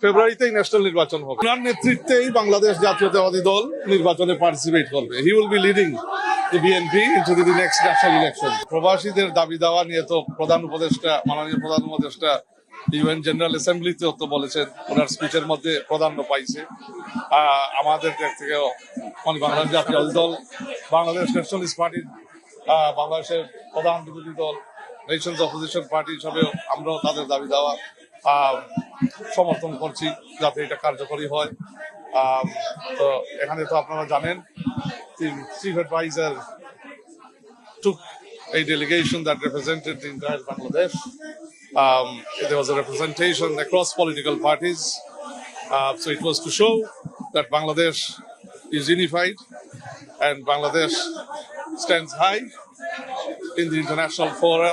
ফেব্রুয়ারিতেই national নির্বাচন হবে। ওনার নেতৃত্বেই বাংলাদেশ জাতীয়তাবাদী দল নির্বাচনে পার্টিসিপেট করবে। He will be leading the BNP into the next national election. প্রবাসীদের দাবি দাওয়া নিয়ে তো মাননীয় প্রধান উপদেষ্টা ইউএন জেনারেল অ্যাসেম্বলিতেও তো বলেছেন, ওনার স্পিচের মধ্যে প্রাধান্য পাইছে। আমাদের দিক থেকেও বাংলাদেশ জাতীয় দল, বাংলাদেশ ন্যাশনালিস্ট পার্টি, বাংলাদেশের প্রধান বিরোধী দল নেশনস অপোজিশন পার্টি হিসাবেও আমরাও তাদের দাবি দেওয়া সমর্থন করছি যাতে এটা কার্যকরী হয়। তো এখানে তো আপনারা জানেন, the chief advisor took a delegation that represented the entire Bangladesh. There was a representation across political parties. So it was to show that Bangladesh is unified and Bangladesh stands high in the international fora,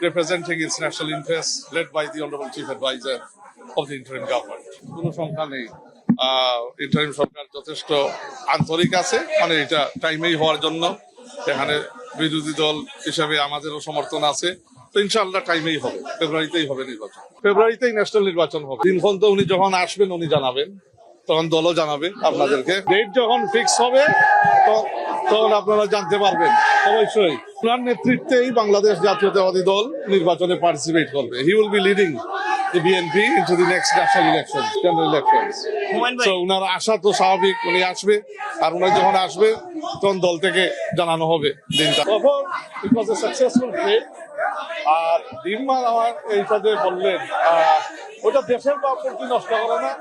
representing its national interests, led by the Honorable Chief Advisor of the interim government. কোনো সংখ্যা নেই, interim সরকার যথেষ্ট আন্তরিক আছে, মানে এটা টাইমেই হওয়ার জন্য। এখানে বিরোধী দল হিসাবে আমাদেরও সমর্থন আছে। তো ইনশাআল্লাহ টাইমেই হবে, ফেব্রুয়ারিতেই হবে নির্বাচন। ফেব্রুয়ারিতেই ন্যাশনাল নির্বাচন হবে। দিনক্ষণ তো উনি যখন আসবেন উনি জানাবেন, তখন দলও জানাবে আপনাদেরকে। ডেট যখন ফিক্স হবে তখন আপনারা জানতে পারবেন। অবশ্যই ওনার নেতৃত্বেই বাংলাদেশ জাতীয়তাবাদী দল নির্বাচনে পার্টিসিপেট করবে। He will be leading the BNP into the next national elections, general elections. So উনার আশা তো স্বাভাবিক, উনি আসবে, আর উনি যখন আসবে তখন দল থেকে জানানো হবে দিনটা। তখন it was a successful trip। আর দিনমান আমার এইটাতে বললেন ওইটা দেশের প্রতি নষ্ট করে না,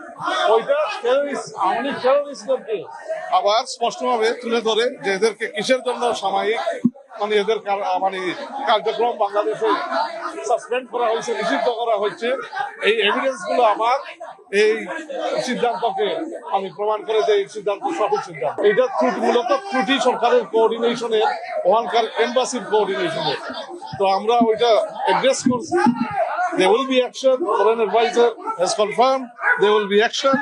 ওইটা টেররিস্ট, আওয়ামী টেররিস্টদেরকে আবার স্পষ্টভাবে তুলে ধরে যে এদেরকে কিসের জন্য সাময়িক এদের কার্যক্রম বাংলাদেশে সাসপেন্ড করা হয়েছে, নিষিদ্ধ করা হচ্ছে। এই এভিডেন্স গুলো আমার এই সিদ্ধান্তকে আমি প্রমাণ করে যে এই সিদ্ধান্ত সঠিক সিদ্ধান্ত। এটা মূলত ত্রুটি সরকারের কোঅর্ডিনেশনের, ওখানকার এম্বাসির কোঅর্ডিনেশনের। তো আমরা ওইটা অ্যাড্রেস করছি। There will be action. Foreign advisor has confirmed there will be action.